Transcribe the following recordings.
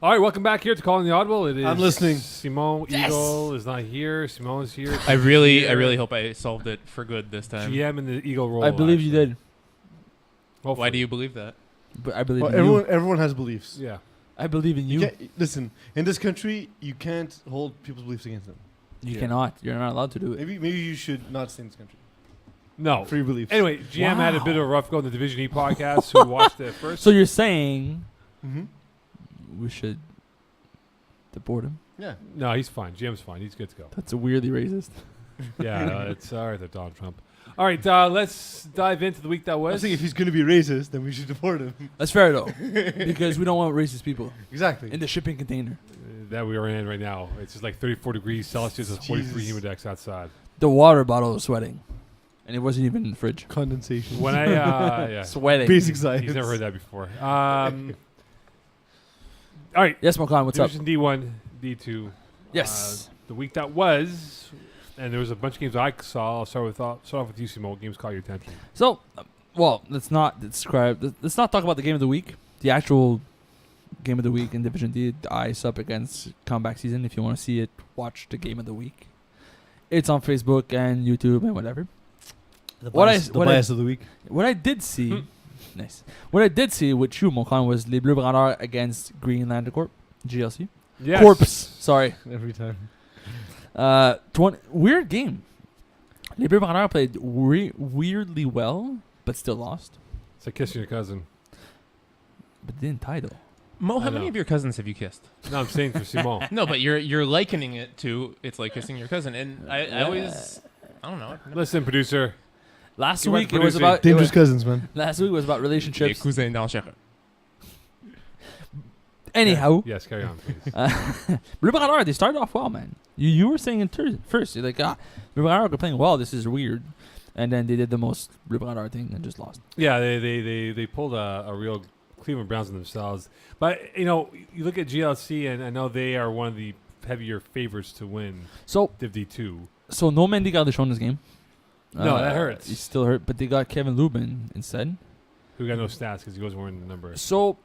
All right, welcome back here to Calling the Audible. It is I'm listening. Simone Eagle is not here. Simone is here. I really hope I solved it for good this time. GM in the Eagle role. I believe you did. Hopefully. Why do you believe that? But I believe Well, in you. everyone has beliefs. Yeah. I believe in you. Listen, in this country, you can't hold people's beliefs against them. You cannot. You're not allowed to do it. Maybe you should not stay in this country. No. Free beliefs. Anyway, GM had a bit of a rough go in the Division E podcast. Who watched it first? So you're saying Mm-hmm. we should deport him? Yeah. No, he's fine. GM's fine. He's good to go. That's weirdly racist. Yeah, it's all right. They're Donald Trump. All right, let's dive into the week that I was. was thinking if he's going to be racist, then we should deport him. That's fair though, because we don't want racist people Exactly. in the shipping container. That we are in right now. It's just like 34 degrees Celsius with 43 Jesus. humidex outside. The water bottle was sweating, and it wasn't even in the fridge. Condensation. When I, yeah. Sweating. Basic science. He's never heard that before. All right. Yes, Mokan, what's up? Division D1, D2. Yes. The week that was, and there was a bunch of games I saw. I'll start off with you, Simone. What games caught your attention? So, well, let's not describe. Let's not talk about the game of the week. The actual game of the week in Division D, the Ice up against Comeback Season. If you want to see it, watch the game of the week. It's on Facebook and YouTube and whatever. The bias bias of the week. What I did see, nice. What I did see with you, Mokan, was Les Bleus Brandeurs against Greenland Corp, GLC. Yes. Corpse. Sorry. Every time. Weird game. Les Bleus Brandeurs played weirdly well, but still lost. It's like kissing your cousin. But didn't tie though. Mo, I how many know. of your cousins have you kissed? No, I'm saying for Simone. No, but you're likening it to it's like kissing your cousin, and I always I don't know. Listen, producer. Last You went week it was producing. about Dangerous cousins, man. last week was about Les relationships. cousins dans le chèque. Anyhow, Yes, carry on, please. Bleu Brandeurs, they started off well, man. You were saying it first. You're like, Bleu Brandeurs are playing well. This is weird. And then they did the most Bleu Brandeurs thing and just lost. Yeah, they pulled a real Cleveland Browns on themselves. But, you know, you look at GLC, and I know they are one of the heavier favorites to win So Div D2. no Mendy Galdechon in this game. No, that hurts. He's still hurt, but they got Kevin Lubin instead. Who got no stats because he wasn't wearing the number. So,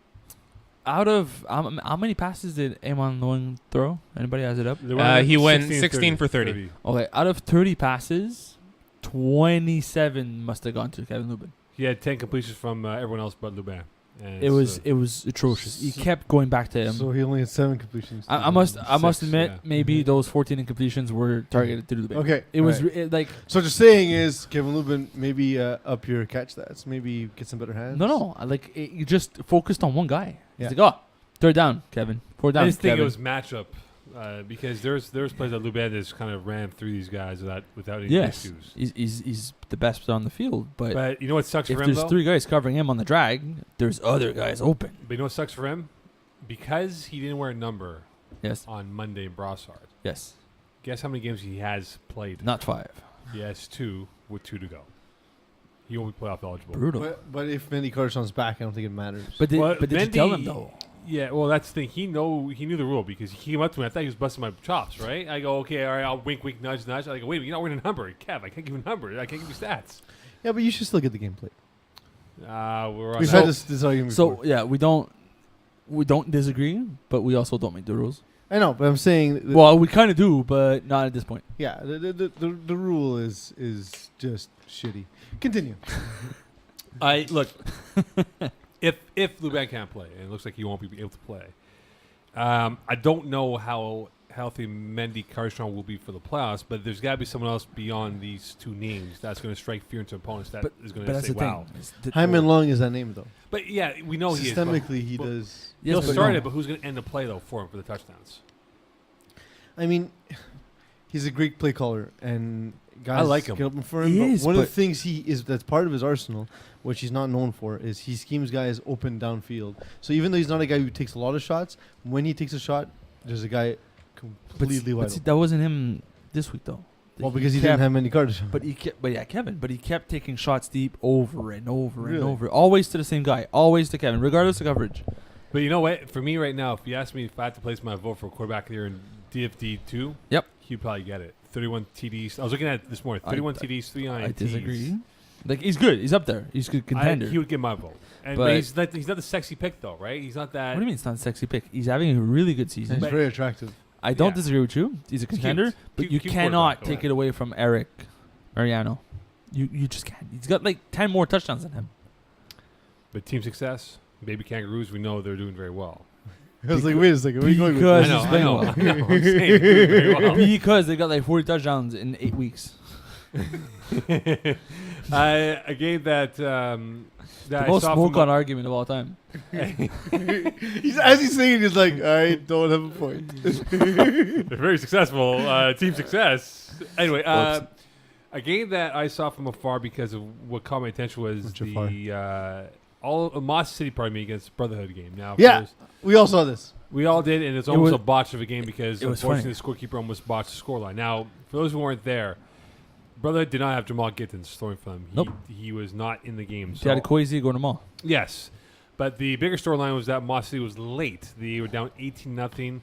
out of how many passes did Amon Loing throw? Anybody has it up? He went 16 for 30. Okay, out of 30 passes, 27 must have gone to Kevin Lubin. He had 10 completions from everyone else but Lubin. And It was atrocious. He kept going back to him. So he only had 7 completions. I must Six, admit, yeah. maybe those 14 incompletions were targeted to Lubin. Okay. It was alright. like So what you're saying is, Kevin Lubin, maybe up your catch stats. Maybe get some better hands. no. You just focused on one guy. Yeah. He's like, third down, Kevin. Fourth down, I just think Kevin. it was matchup because there's plays that Lubin just kind of ran through these guys without any yes, issues. he's the best player on the field. But But you know what sucks if for him, there's though? 3 guys covering him on the drag, there's other guys open. But you know what sucks for him? Because he didn't wear a number Yes, on Monday in Brossard. yes. Guess how many games he has played? Not 5. He has 2 with 2 to go. He won't be playoff eligible. Brutal. But if Mendy Carter's back, I don't think it matters. But did you tell him Mendy- though? Yeah, well, that's the thing. He knew the rule because he came up to me. I thought he was busting my chops, right? I go, okay, all right, I'll wink, wink, nudge, nudge. I go, wait, you're not wearing a number. Kev, I can't give you a number. I can't give you stats. Yeah, but you should still get the game played. We're on We've that. had this argument So before. yeah, we don't disagree, but we also don't make the rules. I know, but I'm saying... Well, we kind of do, but not at this point. yeah, the rule is just shitty. Continue. I look. if Lubin can't play, and it looks like he won't be able to play, I don't know how healthy Mendy Carstrom will be for the playoffs. But there's got to be someone else beyond these 2 names that's going to strike fear into opponents that is going But to that's say, the "Wow." thing. Hyman Long is that name, though. But yeah, we know he is. but Systemically, he but does... Yes, He'll but start no. it, but who's going to end the play though for him for the touchdowns? I mean, he's a great play caller, and guys I like him. get open for him. He but is, one of but- the things that's part of his arsenal, which he's not known for, is he schemes guys open downfield. So even though he's not a guy who takes a lot of shots, when he takes a shot, there's a guy completely wide see, open. that wasn't him this week though. Well, because he didn't have many cards. Kevin. But he kept taking shots deep over and over and Really? over, always to the same guy, always to Kevin, regardless of coverage. But you know what? For me right now, if you ask me if I had to place my vote for quarterback here in DFD2, Yep. he'd probably get it. 31 TDs. I was looking at it this morning. 31 TDs, 3 INTs. I disagree. Like he's good. He's up there. He's a good contender. He would get my vote. And But- he's not the sexy pick though, right? He's not that. What do you mean it's not a sexy pick? He's having a really good season. He's very attractive. I don't Yeah. disagree with you. He's a He's contender, cute. but Cute- you cute cannot quarterback, take okay. it away from Eric Mariano. You just can't. He's got like 10 more touchdowns than him. But team success, baby Kangaroos, we know they're doing very well. I was like, wait a second. Where are you going with Because this? he's playing well. I know. I'm saying they're doing very well. Because they got like 40 touchdowns in 8 weeks. A game that The I most saw smoke from on argument of all time. As he's saying, he's like, I don't have a point. they're very successful. Team success. Anyway, Whoops. a game that I saw from afar because of what caught my attention was What's the Moss City, pardon me, against Brotherhood game. Now, Yeah. for those- We all saw this. we all did, and it's It almost was- a botch of a game because it was unfortunately the scorekeeper almost botched the scoreline. Now, for those who weren't there, Brotherhood did not have Jamal Gittins throwing for them. Nope. He was not in the game. They had a Kwesi going to Mall. Yes, but the bigger storyline was that Moss City was late. They were down 18-0,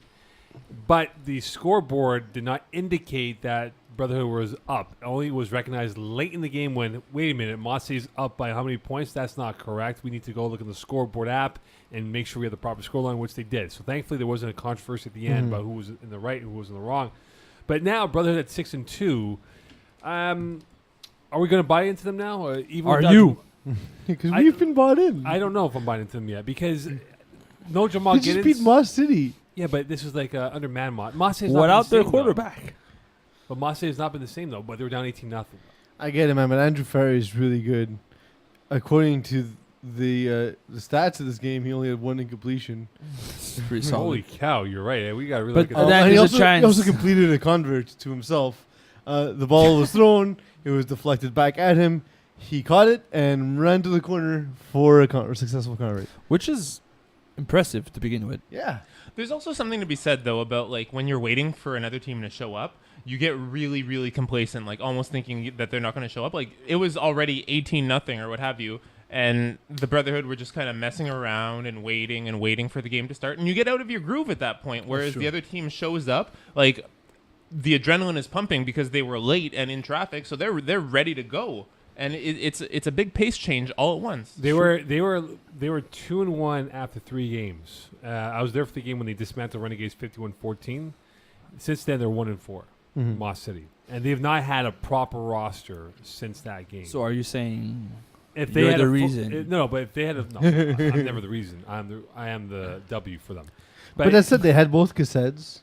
but the scoreboard did not indicate that Brotherhood was up. It only was recognized late in the game when, wait a minute, Moss City's up by how many points? That's not correct. We need to go look in the scoreboard app and make sure we have the proper scoreline, which they did. So thankfully there wasn't a controversy at the end about who was in the right and who was in the wrong. But now Brotherhood at 6-2. Are we going to buy into them now? Even Are without you? Because I- we've been bought in. I don't know if I'm buying into them yet because no Jamal We just Gittins. beat Moss City. Yeah, but this was like under man Moss. Moss City's What not out been their the same, though. quarterback? But Moss City has not been the same though. But they were down 18-0. I get it, man, but Andrew Ferry is really good. According to the stats of this game, he only had one incompletion. It's pretty solid. Holy cow, you're right. We got to really But look at then that. And he there's a also, chance- he also completed a convert to himself. The ball was thrown. It was deflected back at him. He caught it and ran to the corner for a successful convert. Which is impressive to begin with. Yeah. There's also something to be said though about like when you're waiting for another team to show up, you get really, really complacent, like almost thinking that they're not going to show up. Like it was already 18-0 or what have you, and the Brotherhood were just kind of messing around and waiting for the game to start, and you get out of your groove at that point. Whereas the other team shows up, like the adrenaline is pumping because they were late and in traffic, so they're ready to go, and it's a big pace change all at once. They were 2-1 after 3 games. I was there for the game when they dismantled Renegades 51-14. Since then, they're 1-4. Moss City, and they've not had a proper roster since that game. So are you saying if you're had the a reason? no, but if they had no, I'm never the reason. I am the W for them. But that said, they had both cassettes.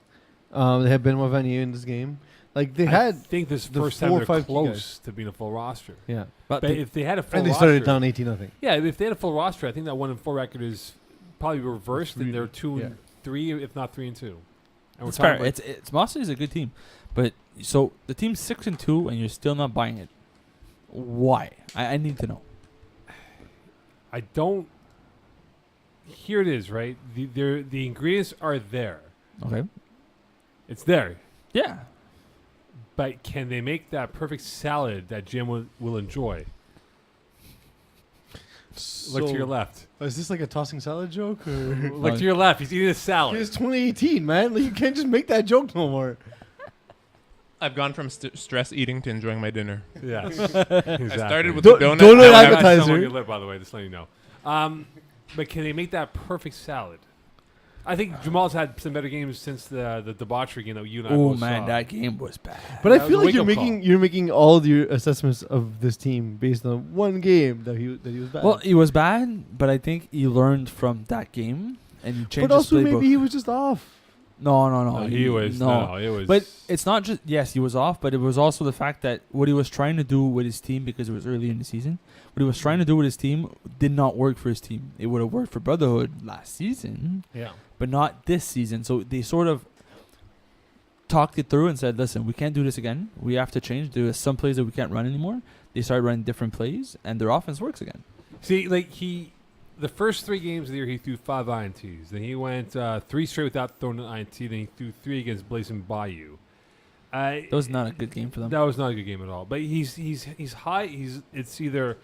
They had Benoit Vanier in this game. Like they I had, think this the first time 4 or they're 5 key close to being a full roster. yeah, But But if they had a full and they roster, started down 18-0. yeah, if they had a full roster, I think that 1-4 record is probably reversed, and they're 2-3, if not 3-2. And we're it's talking fair. about- It's Mossy is a good team, but so the team's 6-2 and you're still not buying it. Why? I need to know. I don't. Here it is, right? The ingredients are there. Okay. It's there. Yeah. But can they make that perfect salad that Jim will enjoy? Look to your left. Is this like a tossing salad joke? Or? Look to your left. He's eating a salad. It's 2018, man. Like, you can't just make that joke no more. I've gone from stress eating to enjoying my dinner. Yes. I started with Don't- the donut. donut now I I have- got some appetizer. on your lip, by the way, just letting you know. But can they make that perfect salad? I think Jamal's had some better games since the debauchery game that you and I Oh both man, saw. that game was bad. But That I was feel a like you're wake-up making all of your assessments of this team based on one game that he was bad. Well, he was bad, but I think he learned from that game and he changed but also his playbook. maybe he was just off. No. No, he was. No, it was. But it's not just yes, he was off, but it was also the fact that what he was trying to do with his team, because it was early in the season, what he was trying to do with his team did not work for his team. It would have worked for Brotherhood last season, Yeah. but not this season. So they sort of talked it through and said, "Listen, we can't do this again. We have to change. There are some plays that we can't run anymore." They started running different plays, and their offense works again. See, like the first 3 games of the year, he threw 5 INTs. Then he went 3 straight without throwing an INT. Then he threw 3 against Blazing Bayou. That was not a good game for them. That was not a good game at all. But he's high. It's either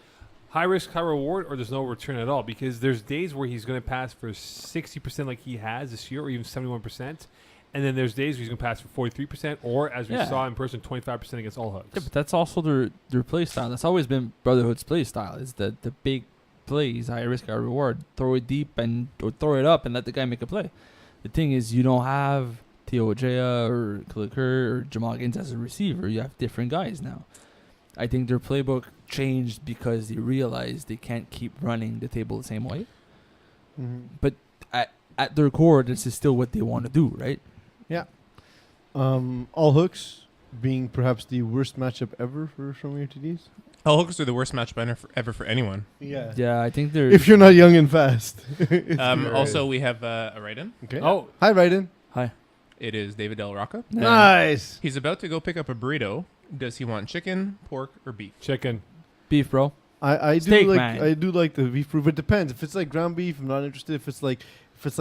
high risk, high reward, or there's no return at all. Because there's days where he's going to pass for 60% like he has this year, or even 71%, and then there's days where he's going to pass for 43%, or as we Yeah. saw in person, 25% against all hooks. Yeah, but that's also their play style. That's always been Brotherhood's play style. Is the big plays, high risk, high reward. Throw it deep or throw it up and let the guy make a play. The thing is, you don't have Theo Ojea or Khalil Kerr or Jamal Gibbs as a receiver. You have different guys now. I think their playbook changed because they realized they can't keep running the table the same way. But at their core, this is still what they want to do, right? All hooks being perhaps the worst matchup ever for Shomir TDs. All hookers are the worst matchup ever for anyone. Yeah. Yeah, I think they're. If you're not young and fast. Also, we have a write-in. Okay. Oh, Hi, Raiden. Hi. It is David Del Rocca. Yeah. Nice. He's about to go pick up a burrito. Does he want chicken, pork, or beef? chicken. Beef, bro. I do Steak, like man. I do like the beef, but it depends. If it's like ground beef, I'm not interested. If it's like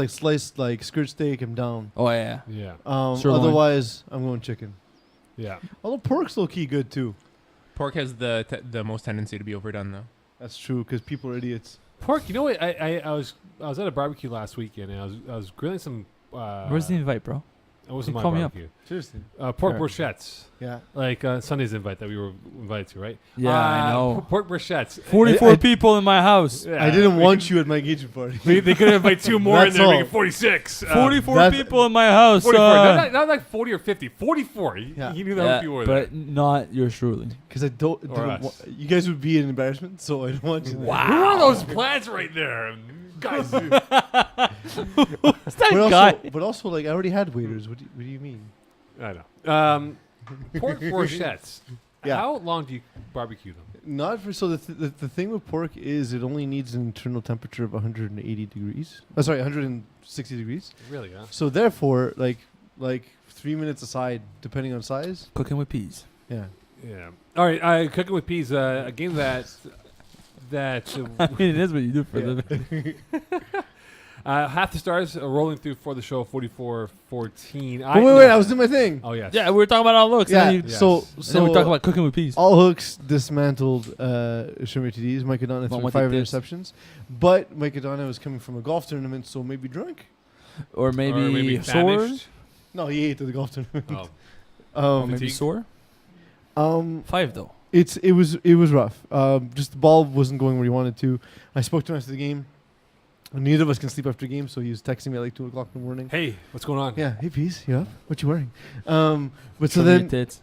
sliced like skirt steak, I'm down. Oh yeah. Yeah. Sirloin. Otherwise, I'm going chicken. Yeah. Although pork's low key good too. Pork has the most tendency to be overdone, though. That's true because people are idiots. Pork, you know what? I was at a barbecue last weekend, and I was grilling some. Where's the invite, bro? It wasn't Hey, my call me up. barbecue. Seriously. Pork Sure. brochettes, Yeah. like Sunday's invite that we were invited to, right? Yeah, I know. Pork brochettes. 44 I- people in my house. Yeah, I didn't we want could- you at my engagement party. They could invite 2 more in That's there, all. making 46. 44 that's- people in my house. 44. Not like 40 or 50. 44. Yeah. He knew that yeah, would be more but not yours truly. Because I don't. Or didn't us. you guys would be an embarrassment, so I don't want you. Wow. Who are those plants right there? Guys, But also, like I already had waiters. What do you mean? I know. Pork brochettes. Yeah. How long do you barbecue them? Not for so the thing with pork is it only needs an internal temperature of 180 degrees. Oh, sorry, 160 degrees. Really, huh? So therefore, like 3 minutes aside, depending on size. Cooking with peas. Yeah. Yeah. All right. Cooking with Peeze. A game that I mean, it is what you do for a living. half the stars are rolling through for the show 44-14. Wait! I was doing my thing. Oh yes. Yeah, we were talking about all looks. Yeah. And then, Yes. So and then we talk about cooking with peas. all hooks dismantled Shomir TDs. Mike Adana But threw what 5 they did- interceptions, but Mike Adana was coming from a golf tournament, so maybe drunk. Or maybe sore. famished. No, he ate at the golf tournament. Oh. Or maybe Fatigue. sore. 5 though. It was rough. Just the ball wasn't going where he wanted to. I spoke to him after the game. Neither of us can sleep after games, so he was texting me at like 2 o'clock in the morning. Hey, what's going on? Yeah, hey Peeze, you up? What you wearing? But so Show me your then, tits.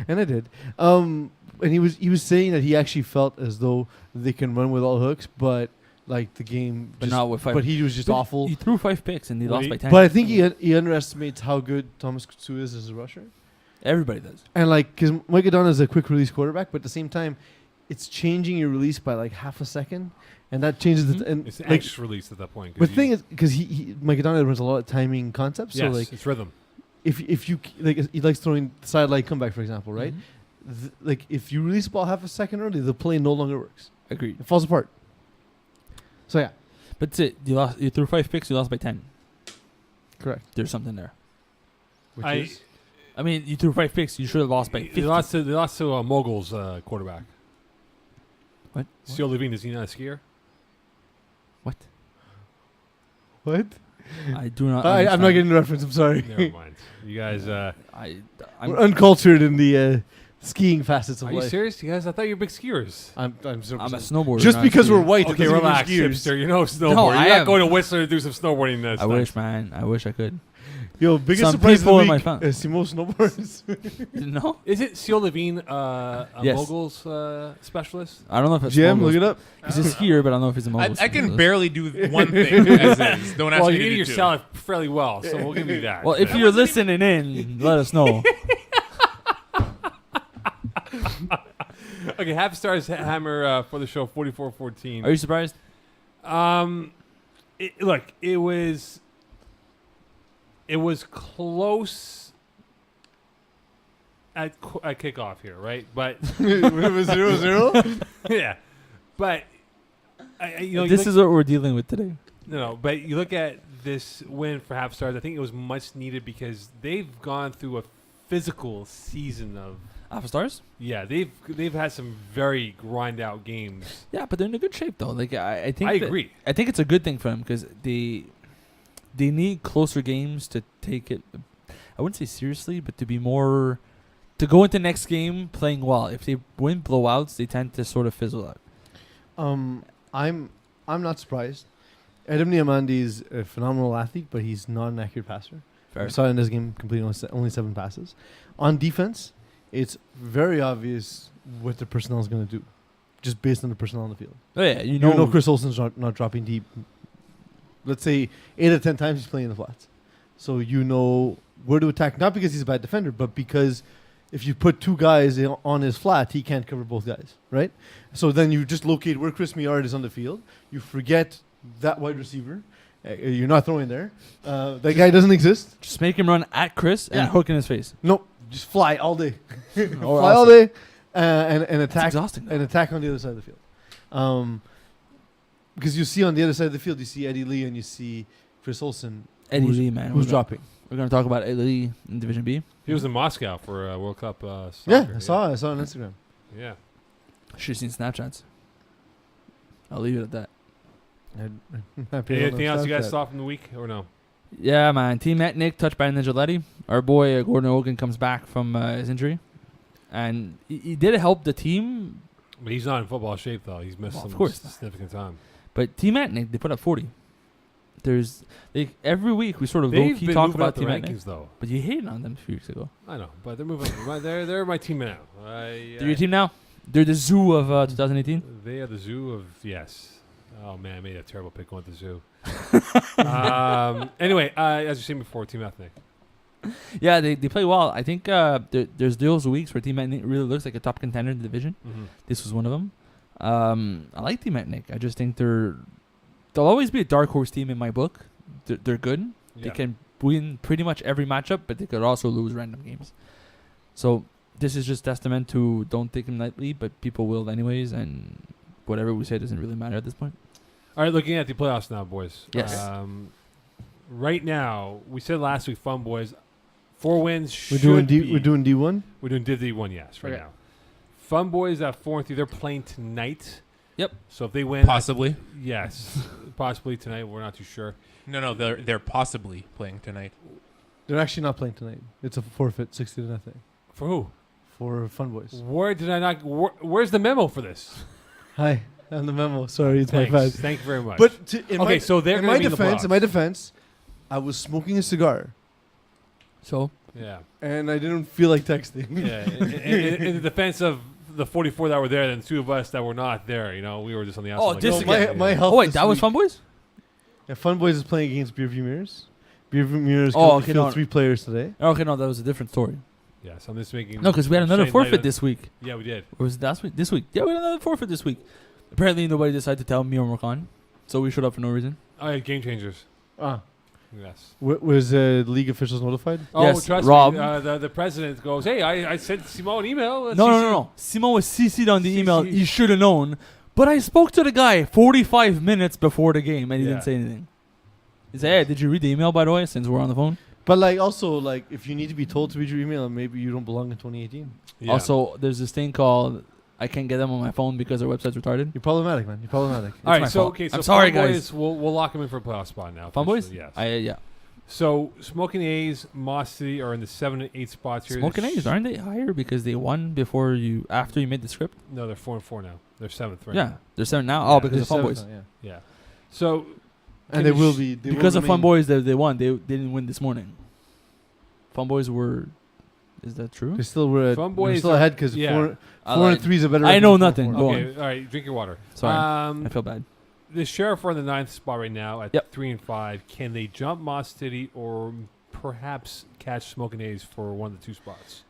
and I did. And he was saying that he actually felt as though they can run with all hooks, but like the game, But just, not with 5. but he was just But awful. He threw 5 picks and he Well, lost he- by 10. But I think he underestimates how good Thomas Kutsu is as a rusher. Everybody does. And like, because Mike Adana is a quick release quarterback, but at the same time, it's changing your release by like half a second, and that changes the and It's like. anxious release at that point. But the thing is, because Mike Adana runs a lot of timing concepts, yes, so like it's rhythm. if you like, he likes throwing sideline comeback, for example, right? Mhm. Like if you release the ball half a second early, the play no longer works. Agreed. It falls apart. So yeah, But that's it. You threw 5 picks. You lost by 10. correct. There's something there. Which I is I mean, you threw 5 picks. You should have lost by 50. they lost to Mogul's quarterback. What? Seal Levine, is he not a skier? What? what? I do not. I'm not understand. getting the reference. I'm sorry. Never mind. You guys, I'm We're uncultured in the skiing facets of are you life. serious? You guys, I thought you were big skiers. I'm a 0%. snowboarder. Just not because we're skiing. white. Okay, doesn't mean we're relax, skiers. hipster. You know snowboard. I You're not am. going to Whistler to do some snowboarding. This I wish, man. I wish I could. Yo, biggest Some surprise of people the in my week. fam- Simo snowboards. No? Is it Seal Levine a Yes. Mogul's specialist? I don't know if it's GM, moguls. look it up. He's a skier, but I don't know if he's a mogul. I can barely do one thing as is. Don't ask Well, me you to eat do your two. salad fairly well, so we'll give you that. Well, if you're listening in, let us know. Okay, half stars hammer for the show 44-14. Are you surprised? Look, it was close at kickoff here, right? But it was 0-0. yeah, but you This look, is what we're dealing with today. no, but you look at this win for half stars. I think it was much needed because they've gone through a physical season of. Alpha Stars? Yeah, they've had some very grind out games. Yeah, but they're in a good shape though. Like I think I that- agree. I think it's a good thing for them because they need closer games to take it. I wouldn't say seriously, but to be more, to go into next game playing well. If they win blowouts, they tend to sort of fizzle out. I'm not surprised. Adam Niamandi is a phenomenal athlete, but he's not an accurate passer. Fair. I saw in this game completing only 7 passes. On defense, it's very obvious what the personnel is going to do, just based on the personnel on the field. Oh yeah, You know Chris Olsen's not dropping deep. Let's say 8 out of 10 times he's playing in the flats. So you know where to attack, not because he's a bad defender, but because if you put 2 guys on his flat, he can't cover both guys, right? So then you just locate where Chris Millard is on the field. You forget that wide receiver. You're not throwing there. That guy doesn't exist. Just make him run at Chris and Yeah. hook in his face. No, just fly all day. Or Fly all day and It's attack. exhausting. And attack on the other side of the field. Because you see on the other side of the field, you see Eddie Lee and you see Chris Olsen, Eddie who's- Lee, man. who's dropping. We're going to talk about Eddie Lee in Division B. He was in Moscow for World Cup soccer. Yeah, I saw it on Instagram. Yeah. Should have seen Snapchats. I'll leave it at that. Anything else you guys saw from the week or no? Yeah, man. Team Etnick touched by Ninja Letty. Our boy Gordon Hogan comes back from his injury. And he did help the team. But he's not in football shape though. He's missed Well, of some course. significant time. But Team Etnick, they put up 40. Every week we sort of They've low-key been talk moving about up the Team Etnick. rankings though. But you hated on them a few weeks ago. I know, but they're moving. They're my team now. They're your team now? They're the zoo of 2018? They are the zoo of yes. Oh man, I made a terrible pick going to the zoo. Anyway, as you seen before, Team Ethnic. Yeah, they play well. I think there's those weeks where Team Etnick really looks like a top contender in the division. Mm-hmm. This was one of them. I like Team Etnick. I just think they'll always be a dark horse team in my book. They're good. Yeah. They can win pretty much every matchup, but they could also lose random games. So this is just testament to don't take them lightly, but people will anyways, and whatever we say doesn't really matter at this point. All right, looking at the playoffs now, boys. Yes. Right now, we said last week, Fun Boys, 4 wins. We're should doing be- we're doing D1. We're doing Div D1, yes, right Okay. now. Fun Boys at 4-3. They're playing tonight. Yep. So if they win, Possibly. yes, possibly tonight. We're not too sure. No, they're possibly playing tonight. They're actually not playing tonight. It's a forfeit, 60-0 For who? for Fun Boys. Where did I not? Where's the memo for this? Hi, I'm the memo. Sorry, it's Thanks. my bad. Thank you very much. But Okay, so they're in gonna my be in the defense, in my playoffs. defense, I was smoking a cigar So yeah, and I didn't feel like texting. yeah. In the defense of the 44 that were there, then 2 of us that were not there. You know, we were just on the outside. Oh, like, just No, again. my health. oh wait, this that was week- Fun Boys? Yeah, Fun Boys is playing against Beerview Mirrors. Beerview Mirrors Oh, okay, okay, no. 3 players today. Okay, no, that was a different story. Yeah, so I'm just making. No, because we had another shedding light forfeit on- this week. Yeah, we did. Or was it last week? This week. Yeah, we had another forfeit this week. Apparently nobody decided to tell me or Morkan, so we showed up for no reason. Oh, yeah, game changers. Ah, Yes. was league officials notified? Oh, Yes, trust Rob. me. The president goes, "Hey, I sent Simone an email." No. Simon was CC'd on the email. CC'd. He should have known. But I spoke to the guy 45 minutes before the game, and he Yeah. didn't say anything. He said, "Hey, did you read the email, by the way, since we're on the phone?" But also if you need to be told to read your email, maybe you don't belong in 2018. Yeah. Also, there's this thing called I can't get them on my phone because our website's retarded. You're problematic, man. You're problematic. all right. my So fault. okay. So I'm sorry, Fun guys. Boys, we'll lock them in for a playoff spot now. Fun Boys? officially, Yes. Yeah. So Smoking A's, Moss City are in the 7 and 8 spots here. Smoking A's, aren't they higher because they won after you made the script? No, they're 4-4 now. They're 7th right Yeah, now. they're 7 now. Yeah, Oh, because They're of Fun seventh Boys. now, yeah. Yeah. So And can they you will sh- be they Because will of Fun remain- Boys, they won. They didn't win this morning. Fun Boys were. Is that true? They still were. Fun They're Boys still are- ahead because yeah. 4 and 3 is a better. I record know than nothing. 4. Go Okay, all right. Drink your water. Sorry, Um, I feel bad. the Sheriff are in the 9th spot right now at Yep. 3 and 5. Can they jump Moss City or perhaps catch Smoking A's for one of the 2 spots?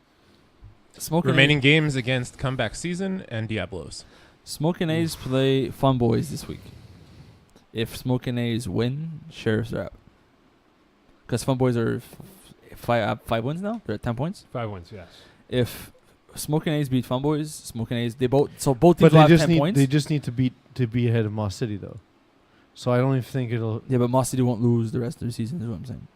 Smoking Remaining games against Comeback Season and Diablos. Smoking A's play Fun Boys this week. If Smoking A's win, Sheriffs are out. Because Fun Boys are 5 wins now. They're at 10 points. 5 wins, yes. If Smoking A's beat Fun Boys, Smoking A's both teams But will they have just 10 need points. they just need to be ahead of Moss City though. So I don't even think it'll. Yeah, but Moss City won't lose the rest of the season. Is what I'm saying.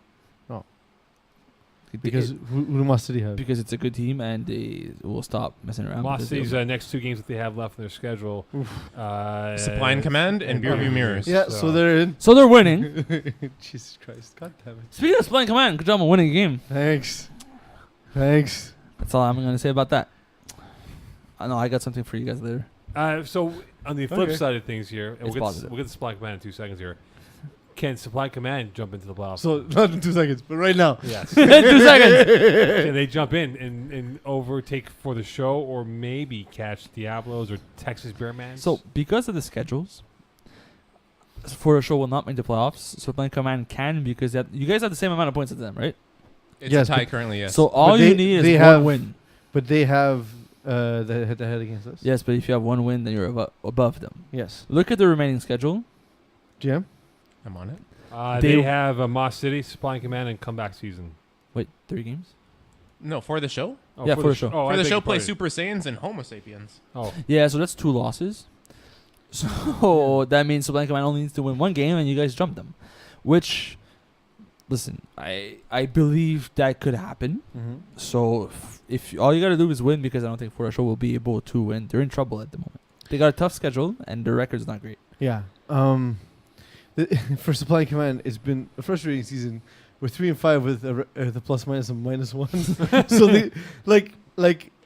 Because who do Moss City have? because it's a good team and they will stop messing around. Moss because City's they'll- next 2 games that they have left in their schedule. Supply and Command and Beer View Mirrors. Yeah, so they're in. So they're winning. Jesus Christ. God damn it. Speaking of Supply and Command, good job on winning a game. Thanks. That's all I'm going to say about that. I know I got something for you guys later. So on the flip Okay. side of things here, and It's positive. we'll get to Supply Command in 2 seconds here. Can Supply Command jump into the playoffs? So, not in 2 seconds, but right now. yes. 2 seconds. Can they jump in and overtake for the show, or maybe catch Diablos or Texas Bearmans? So because of the schedules, for a show will not make the playoffs. Supply and Command can because you guys have the same amount of points as them, right? It's Yes, a tie but- currently, yes. So all they- you need they is have- one win. But they have the head-to-head against us. Yes, but if you have one win, then you're above them. Yes. Look at the remaining schedule. GM? I'm on it. they they- have Moss City, Supply and Command, and comeback season. Wait, 3 games? No, for the show? Oh, Yeah, for the show. Oh, for I the beg show, your play pardon. Super Saiyans and Homo Sapiens. Oh, Yeah, so that's 2 losses. So that means Supply and Command only needs to win 1 game, and you guys jump them. Which, listen, I believe that could happen. Mm-hmm. So if all you got to do is win, because I don't think For a Show will be able to win. They're in trouble at the moment. They got a tough schedule, and their record's not great. Yeah. For Supply and Command, it's been a frustrating season. We're 3-5 with the plus minus and -1. So they like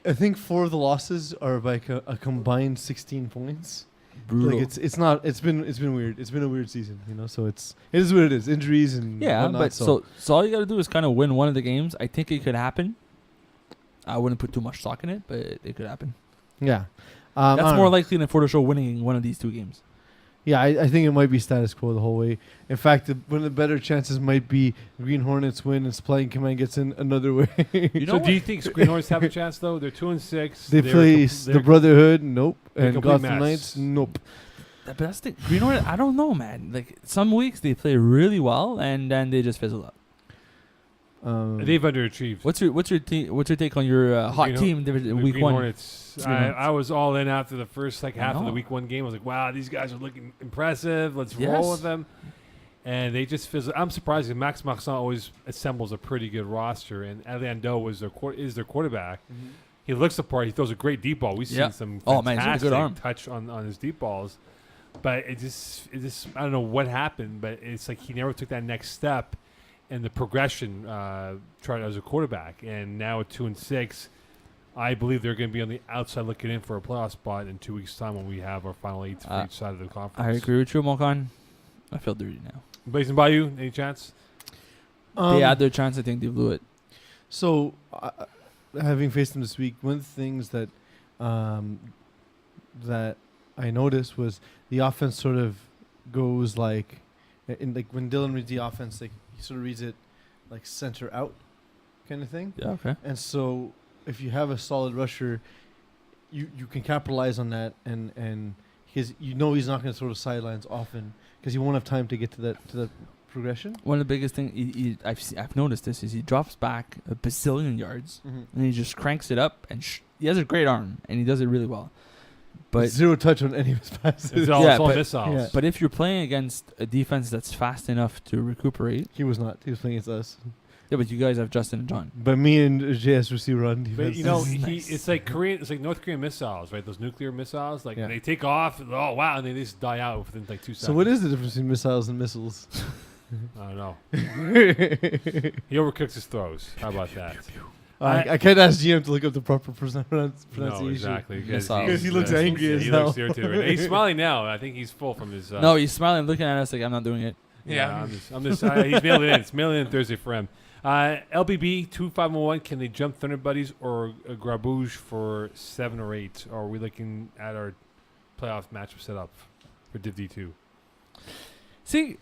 I think 4 of the losses are by a combined 16 points. Brutal. Like it's not. It's been weird. It's been a weird season, you know. So it is what it is. Injuries and yeah, whatnot, but so all you got to do is kind of win one of the games. I think it could happen. I wouldn't put too much stock in it, but it could happen. yeah. That's I don't more know. likely than For the Show winning one of these 2 games. Yeah, I think it might be status quo the whole way. In fact, one of the better chances might be Green Hornets win and Supply and Command gets in another way. You know so what? do you think Green Hornets have a chance though? They're 2-6. They play the Brotherhood, nope, they're and complete Gotham mess. Knights, nope. The best thing, Green Hornet, I don't know, man. Like some weeks they play really well, and then they just fizzle out. They've underachieved. What's your take on your hot Green team division The week Green 1? Hornets. Green Hornets. I was all in after the first half of the know. week 1 game. I was like, wow, these guys are looking impressive. Let's Yes. roll with them. And they just fizzle. I'm surprised that Max Marchand always assembles a pretty good roster, and Orlando is their quarterback. He looks the part. He throws a great deep ball. We've Yeah. seen some Oh, man, he's got a fantastic good arm. touch on his deep balls. But it just I don't know what happened, but it's like he never took that next step in the progression tried as a quarterback. And now at 2-6, I believe they're going to be on the outside looking in for a playoff spot in 2 weeks' time when we have our final 8 for each side of the conference. I agree with you, Mokan. I feel dirty now. Blazing Bayou, any chance? They had their chance. I think they blew it. So, having faced them this week, one of the things that that I noticed was the offense sort of goes like when Dylan reads the offense, like he sort of reads it like center out kind of thing. Yeah, okay. And so if you have a solid rusher, you can capitalize on that, and because he's not going to throw the sidelines often because he won't have time to get to that progression. One of the biggest things I've noticed this is he drops back a bazillion yards and he just cranks it up, and he has a great arm and he does it really well. But 0 touch on any of his passes. It's all but- missiles. yeah. But if you're playing against a defense that's fast enough to recuperate, He was not. He was playing against us. yeah, but you guys have Justin and John. But me and JS receiver on defense. But you know, Nice. it's like North Korean missiles, right? Those nuclear missiles, like Yeah. they take off, and, oh wow, and they just die out within like 2 seconds. So what is the difference between missiles and missiles? I don't know. He overcooks his throws. How about that? I can't ask GM to look up the proper pronunciation. No, exactly. Missiles. Because he looks Yeah, angry as he hell. looks irritated. Right? He's smiling now. I think he's full from his. No, he's smiling, looking at us like I'm not doing it. Yeah. I'm just he's mailing it in. It's mailing in Thursday for him. LBB 2501. Can they jump Thunder Buddies or Grabouche for 7 or 8? Or are we looking at our playoff matchup set up for Div D2? See,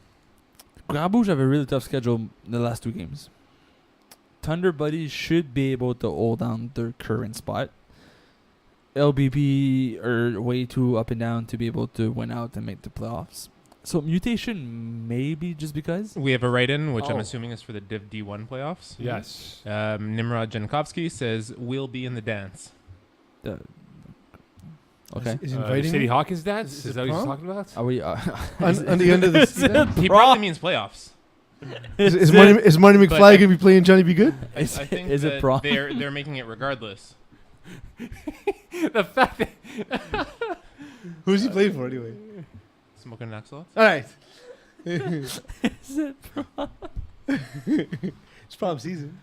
Grabouche have a really tough schedule in the last 2 games. Thunder Buddies should be able to hold down their current spot. LBB are way too up and down to be able to win out and make the playoffs. So mutation, maybe just because. We have a write-in, which I'm Oh. assuming is for the Div D1 playoffs. Yes. Nimrod Jankovsky says, we'll be in the dance. Okay. Is he The inviting City me? Hawkins dance? Is Is it that what he's prom? talking about? Are we? on the end of the season? He probably means playoffs. Is Marty But McFly I- going to be playing Johnny Be Good? I think is it that prom? they're making it regardless. The fact that Who's he playing for anyway? Smoking Axolots? All right. Is it prom? It's prom season.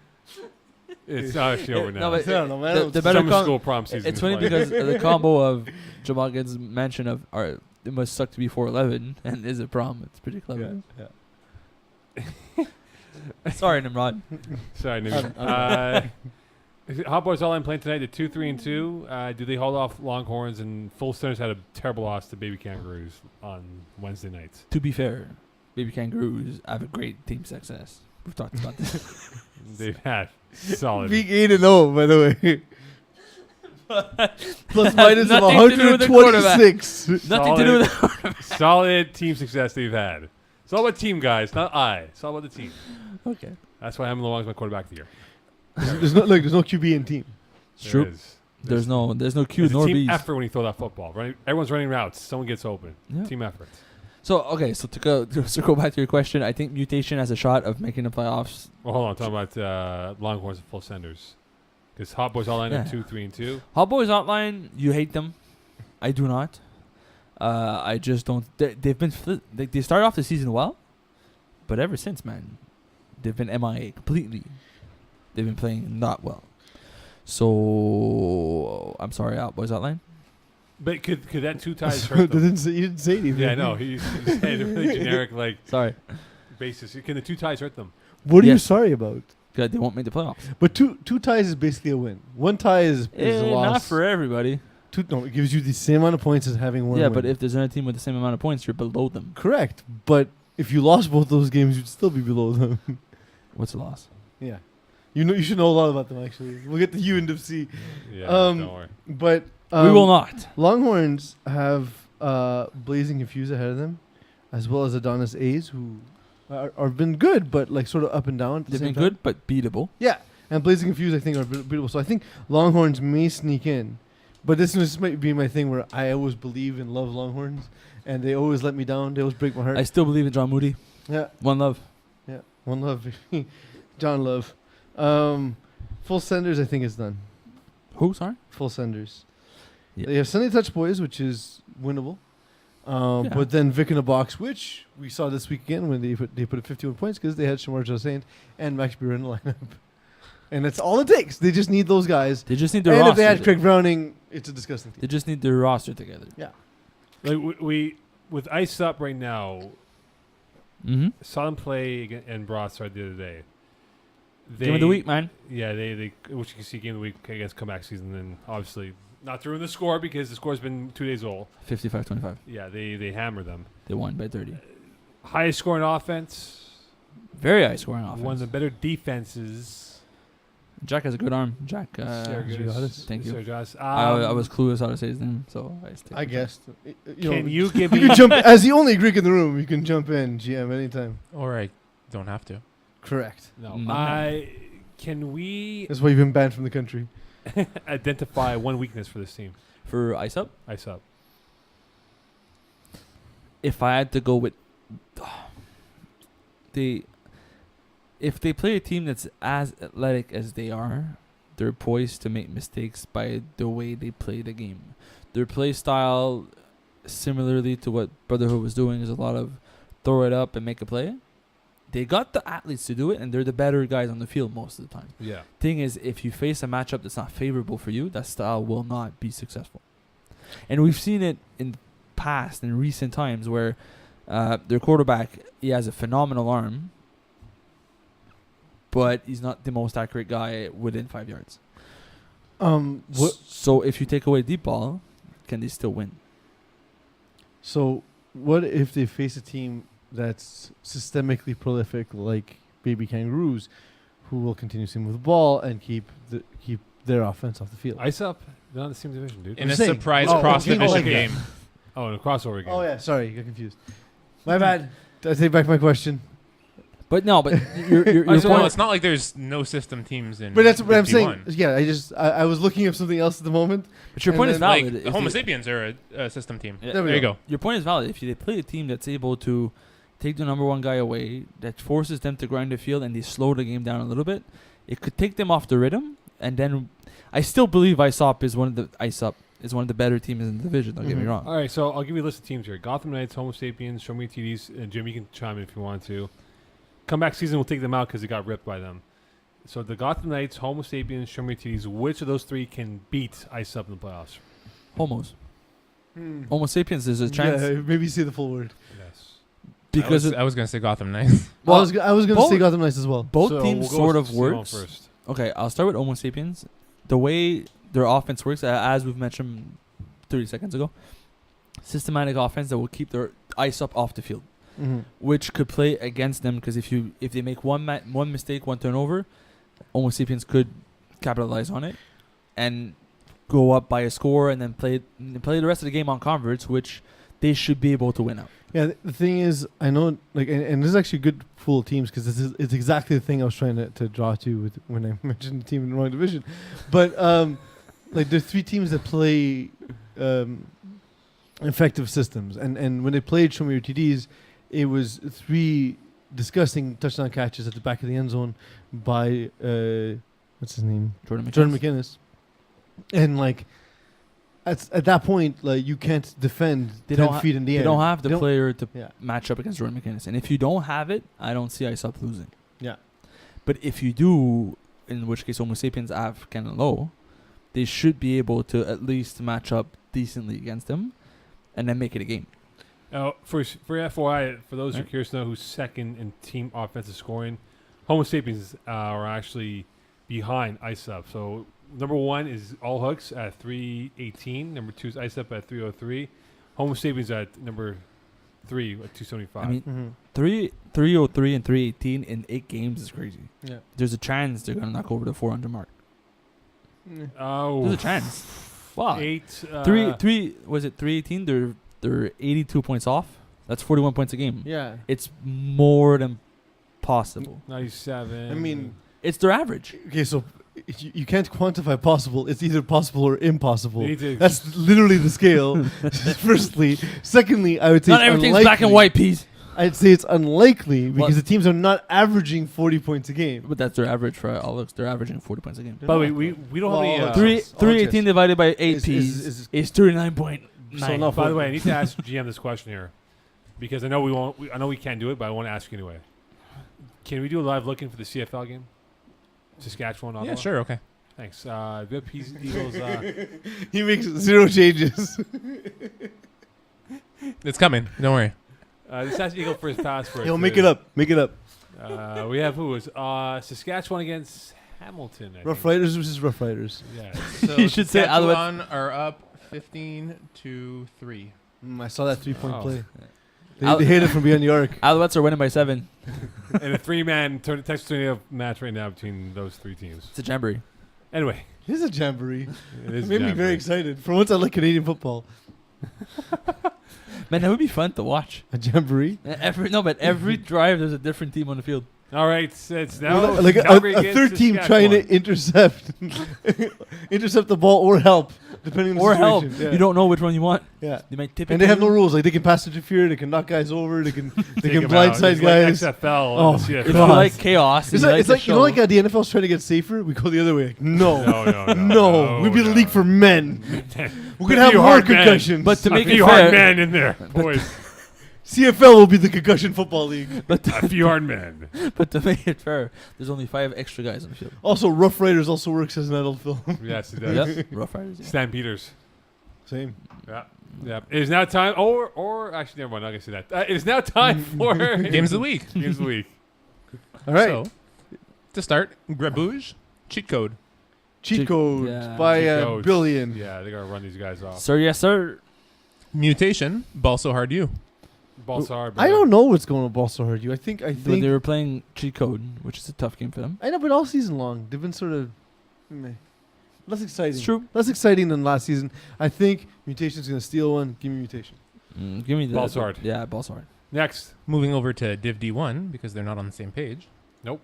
it's actually over now. No, but I don't know, man. the better Summer com- school prom season. It's is funny fine. because the combo of Jamal Gidd's mention of it must suck to be 4'11" and is it prom? It's pretty clever. Sorry, Nimrod. Sorry, Nick. Hot Boys All-In playing tonight at 2, 3, and 2. Do they hold off Longhorns? And Full Centers had a terrible loss to Baby Kangaroos on Wednesday nights. To be fair, Baby Kangaroos have a great team success. We've talked about this. They've had solid. Being 8-0, by the way. Plus minus of Nothing to do with the quarterback. 126. Nothing to do with that. Solid team success they've had. It's all about team, guys, not I. It's all about the team. Okay. That's why Hamlin Long is my quarterback of the year. There's no QB in team. It's There true. is. There's no Q There's a nor team B's. effort when you throw that football. Everyone's running routes. Someone gets open. Yeah. Team effort. So to circle back to your question, I think Mutation has a shot of making the playoffs. Well, hold on. Talking about Longhorns and Full Senders. Because Hot Boys All-In at 2, 3, and 2. Hot Boys Outline, you hate them. I do not. I just don't. They've been they started off the season well, but ever since, man, they've been MIA completely. They've been playing not well. So I'm sorry, Out Boys Outline. But could that 2 ties hurt them? You didn't say anything. Yeah, I know. He's saying a really generic Sorry, basis. Can the 2 ties hurt them? What are you Yes. sorry about? they won't make the playoffs. But two ties is basically a win. One tie is a loss. Not for everybody. It gives you the same amount of points as having one Yeah, win. but if there's another team with the same amount of points, you're below them. Correct. But if you lost both those games, you'd still be below them. What's the loss? Yeah. You should know a lot about them, actually. We'll get to you in C. Yeah, Um, don't worry. But We will not. Longhorns have Blazing Confuse ahead of them, as well as Adonis A's, who are been good, but like sort of up and down. At the They've same been time. good, but beatable. Yeah, and Blazing Confuse I think are beatable. So I think Longhorns may sneak in, but this might be my thing where I always believe and love Longhorns, and they always let me down. They always break my heart. I still believe in John Moody. Yeah, One love. yeah, one love, John Love. Full Senders I think is done. Who? Sorry. Full Senders. Yeah. They have Sunday Touch Boys, which is winnable. Yeah. But then Vic in a Box, which we saw this week again when they put up 51 points because they had Shamar Jossaint and Max Buren in the lineup. And that's all it takes. They just need those guys. They just need their And roster. if they had Craig Browning, it's a disgusting They team. just need their roster together. Like we with Ice Up right now, Mm-hmm. saw them play in Broadside the other day. Game of the week, man. Yeah, they which you can see game of the week against comeback season, and obviously not throwing the score because the score's been 2 days old. 55-25. Yeah, they hammer them. They won by 30. Highest scoring offense. Very high scoring offense. One of the better defenses. Jack has a good arm. Jack. Sergius. Thank you. Sergius. I was clueless how to say his name, so I stick I with guessed. Can you give You me? can jump as the only Greek in the room. You can jump in, GM, anytime. Or I don't have to. Correct. No. No. Can we That's why you've been banned from the country. identify one weakness for this team? it. For Ice Up, Ice Up. if I had to go with, if they play a team that's as athletic as they are, they're poised to make mistakes by the way they play the game. Their play style, similarly to what Brotherhood was doing, is a lot of throw it up and make a play. They got the athletes to do it, and they're the better guys on the field most of the time. Yeah. Thing is, if you face a matchup that's not favorable for you, that style will not be successful. And we've seen it in past, in recent times, where their quarterback, he has a phenomenal arm, but he's not the most accurate guy within 5 yards. So if you take away deep ball, can they still win? So what if they face a team that's systemically prolific like Baby Kangaroos, who will continuously move the ball and keep their offense off the field? Ice Up. They're not the same division, dude. In I'm a saying- surprise Oh, cross okay. division Oh, okay. game. Oh, in a crossover game. Oh yeah, sorry, got confused. My bad. I take back my question. But no, but your Well, point. it's not like there's no system teams in. But that's what I'm saying. D1. Yeah, I was looking up something else at the moment. But your and point is then, valid. Like, If Homo they- sapiens are a system team. Yeah, There we There you go. go. Your point is valid. If they play a team that's able to take the number one guy away, that forces them to grind the field, and they slow the game down a little bit, it could take them off the rhythm. And then I still believe ISOP is one of the better teams in the division. Don't get me wrong. All right, so I'll give you a list of teams here: Gotham Knights, Homo Sapiens, Show Me TDs, and Jim. You can chime in if you want to. Comeback season will take them out because they got ripped by them. So the Gotham Knights, Homo Sapiens, Show Me TDs. Which of those three can beat ISOP in the playoffs? Homos. Homo sapiens is a chance Yeah, maybe say the full word. Yes. because I was going to say Gotham Knights. Well, I was going to both- say Gotham Knights as well. both So teams we'll go sort with of Simone works. first. Okay, I'll start with Homo sapiens. The way their offense works, as we've mentioned 30 seconds ago, systematic offense that will keep their ice up off the field, which could play against them because if they make one mistake, one turnover, Homo sapiens could capitalize on it and go up by a score and then play the rest of the game on converts, which they should be able to win out. Yeah, the thing is, I know, like, and this is actually good full teams because it's exactly the thing I was trying to draw to with when I mentioned the team in the wrong division. But like, there's three teams that play effective systems, and when they played Show Me Your TDs, it was three disgusting touchdown catches at the back of the end zone by what's his name, Jordan McInnes, and like. At that point, like, you can't defend They 10 don't feet in the air. They don't have the They don't- player to Yeah. match up against Jordan McInnes. And if you don't have it, I don't see ISOP losing. Yeah. But if you do, in which case Homo sapiens have kind of low, they should be able to at least match up decently against them and then make it a game. For FYI, for those who are Right. curious to know who's second in team offensive scoring, Homo Sapiens are actually behind ISOP. So number one is All Hooks at 318. Number two is ISOP at 303. Homo Sapiens at number 3 at 275. I mean, Mm-hmm. 303 and 318 in 8 games is crazy. Yeah. There's a chance they're going to knock over the 400 mark. oh, There's a chance. Wow. 8. Was it 318? They're 82 points off. That's 41 points a game. Yeah. It's more than possible. 97. I mean, It's their average. okay, so you can't quantify possible. It's either possible or impossible. They need to- That's literally the scale. Firstly, secondly, I would say Not it's everything's unlikely. black and white, Peeze. I'd say it's unlikely because What? the teams are not averaging 40 points a game. But that's their average for all looks. They're averaging 40 points a game. By the way, we don't have any. Oh, Three yes. 318 divided by 8 Is- P's is- is 39.9. So not By the way, I need to ask GM this question here because I know we won't. I know we can't do it, but I want to ask you anyway. Can we do a live looking for the CFL game? Saskatchewan, Ottawa? Yeah, sure, okay. Thanks. The Peeze Eagles. He makes 0 changes. It's coming. Don't worry. This has Eagle for his passport. Yo, make it up. Make it up. We have who is Saskatchewan against Hamilton. I Rough think. Riders versus Rough Riders. Yeah. So You should say Saskatchewan are up 15-3. I saw that 3-point Oh. play. Al- They hit it from behind the arc. Alouettes are winning by 7. And a 3-man Texas tornado match right now between those three teams. It's a jamboree. Anyway, It is a jamboree. it is It made me very jamboree. excited. For once, I like Canadian football. Man, that would be fun to watch. A jamboree. But every drive there's a different team on the field. All right, it's now Like Calgary a against third team trying to intercept the ball or help, depending on the Or help. situation. Yeah. You don't know which one you want. Yeah. They might tip it. And they to have no you. rules. Like, they can pass interfere, they can knock guys over, they can Take him out. blindside It's like guys. XFL. Oh, and the If CFL. you like chaos, It's and you like, the you know, like show, the NFL's trying to get safer. We go the other way. Like, no, No, we'd be the league for men. We're gonna A have few more hard men. concussions. But to a make few it hard fair, men in there, boys. CFL will be the concussion football league. A few hard men. but to make it fair, there's only 5 extra guys on the field. Also, Rough Riders also works as an adult film. Yes, it does. Yep, Rough Riders. Yeah. Stan Peters. Same. Yeah. Yeah. It is now time, or actually, never mind. I'm not gonna say that. It is now time for Games of the week. Games of the week. All right. So, to start, Grabouge, cheat code. Cheat code Yeah. by Cheat codes. Billion. Yeah, they gotta run these guys off. Sir, yes, sir. Mutation, ball so hard you. Ball's hard. I don't know what's going on with Ball So Hard You. I think When they were playing cheat code, which is a tough game for them. I know, but all season long they've been sort of meh. Less exciting. It's true. Less exciting than last season. I think Mutation's gonna steal one. Give me Mutation. Give me the Ball's hard. Yeah, ball's hard. Next. Moving over to Div D1 because they're not on the same page. Nope.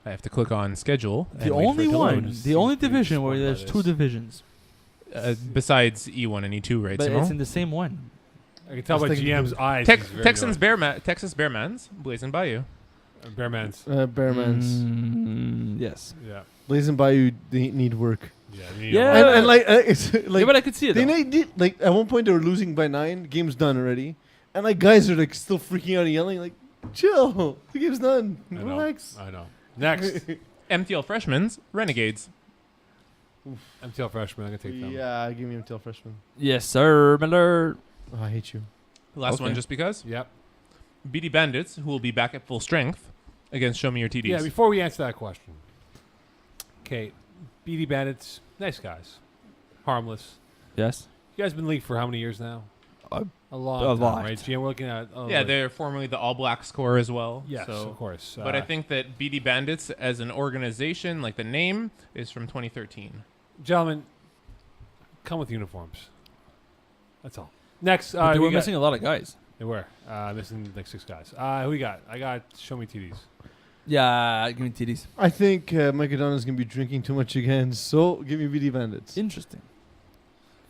I have to click on schedule. The and wait for only it to one, load. the Seems only to be division where spoiled by there's this. 2 divisions, Besides E1 and E2, right? but Simone? it's in the same one. I can tell I by was thinking GM's Peeze. eyes. he's very Texans good. Texas Bearmans, Blazing Bayou. Bearman's. Bearmans. Yes. Yeah. Blazing Bayou, they need work. Yeah. they need Yeah. a lot. And like, it's like yeah, but I could see it. they Though. need, like at one point they were losing by 9, game's done already, and like guys are like still freaking out and yelling like, "Chill, the game's done. I know. Relax." I know. Next, MTL Freshmen's Renegades. MTL freshman. I'm gonna take them. Yeah, give me MTL freshman. Yes, sir, Miller. Oh, I hate you. Last Okay. one, just because. Yep. BD Bandits, who will be back at full strength against Show Me Your TDs. Yeah. Before we answer that question, okay, BD Bandits, nice guys, harmless. Yes. You guys been in the league for how many years now? A long a time, lot. right? GM, we're looking at. Yeah, they're formerly the All Black score as well. Yes, so. of course. But I think that BD Bandits as an organization, like the name, is from 2013. gentlemen, come with uniforms. That's all. Next, But they we were got- missing a lot of guys. They were missing like 6 guys. Who we got? I got Show Me TDs. Yeah, give me TDs. I think Mike O'Donnell's gonna be drinking too much again, so give me BD Bandits. Interesting.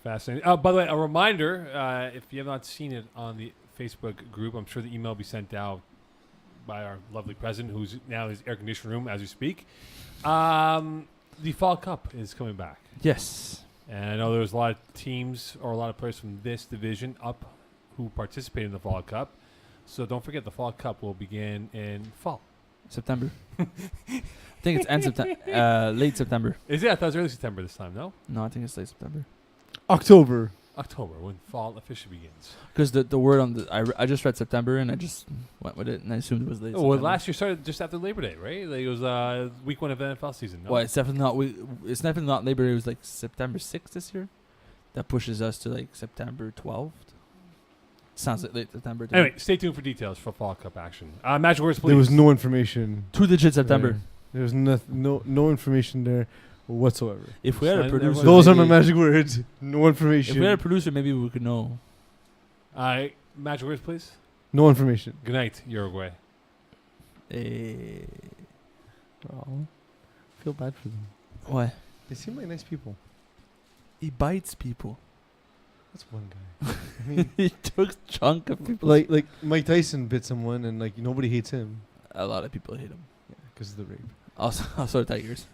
Fascinating. By the way, a reminder: if you have not seen it on the Facebook group, I'm sure the email will be sent out by our lovely president, who's now in his air conditioning room as we speak. The Fall Cup is coming back, Yes. and I know there's a lot of teams or a lot of players from this division up who participate in the Fall Cup. So don't forget, the Fall Cup will begin in fall. September. I think it's end September. Late September. Is it? I thought it was early September this time. No, No, I think it's late September. October. October when fall officially begins. Because the word on the I just read September and I just went with it and I assumed it was late. Oh, well, September. last year started just after Labor Day, right? Like it was week 1 of the NFL season. No? Well, it's definitely not. It's definitely not Labor Day. It was like September 6th this year. That pushes us to like September 12th. Sounds like late September. to me. Anyway, stay tuned for details for Fall Cup action. Magic words, please. There was no information. 2-digit September. There was no information there whatsoever. If we had a Slide producer, everyone- Those are my maybe- magic words. No If information. we had a producer, maybe we could know. Magic words, please. No information. Good night, Uruguay. Eh, Oh, feel bad for them. what? They seem like nice people. He bites people. That's one guy. I mean, He took chunk of people. like Mike Tyson bit someone, and like nobody hates him A lot of people hate him. because of the rape. Also Tigers.